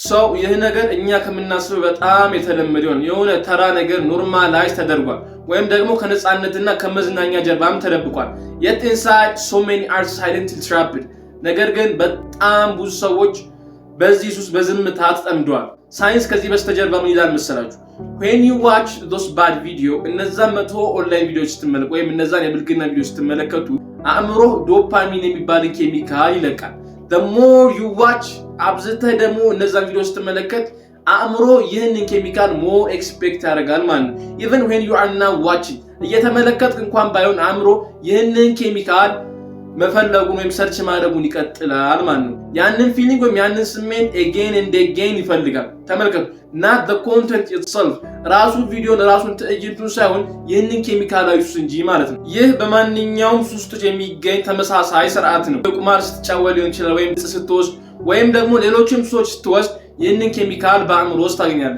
ሰው ይህ ነገር እኛ ከምናስበው በጣም የተለመደ የሆነ ተራ ነገር ኖርማላይዝ ተደርጓል ወይም ደግሞ ከነጻነትና ከመዝናኛ ጀርባም ተደብቋል። yet inside so many are silently trapped ነገር ግን በጣም ብዙ ሰዎች በዚህ ሱስ በዝምታ ተጠምደዋል። ሳይንስ ከዚህ በስተጀርባ ምን ይላል መሰላችሁ? when you watch those bad video እነዛ መቶ ኦንላይን ቪዲዮዎች ስትመለከቱ ወይም እነዛን የብልግና ቪዲዮዎች ስትመለከቱ አእምሮ ዶፓሚን የሚባል ኬሚካል ይለቃል። the more you watch አብዝተህ ደግሞ እነዛን ቪዲዮዎች ስትመለከት አእምሮ ይህንን ኬሚካል more expect ያደርጋል ማለት ነው። even when you are not watching እየተመለከትክ እንኳን ባይሆን አእምሮ ይህንን ኬሚካል መፈለጉን ወይም ሰርች ማድረጉን ይቀጥላል ማለት ነው። ያንን ፊሊንግ ወይም ያንን ስሜት again and again ይፈልጋል። ተመልከቱ not the content itself ራሱ ቪዲዮን ራሱን ትዕይንቱን ሳይሆን ይህንን ኬሚካላዊ ሱስ እንጂ ማለት ነው። ይህ በማንኛውም ሱስ ውስጥ የሚገኝ ተመሳሳይ ስርዓት ነው። ቁማር ስትጫወት ሊሆን ይችላል ወይም ስትወስድ ወይም ደግሞ ሌሎችም ሱሶች ስትወስድ ይህንን ኬሚካል በአእምሮ ውስጥ ታገኛለህ።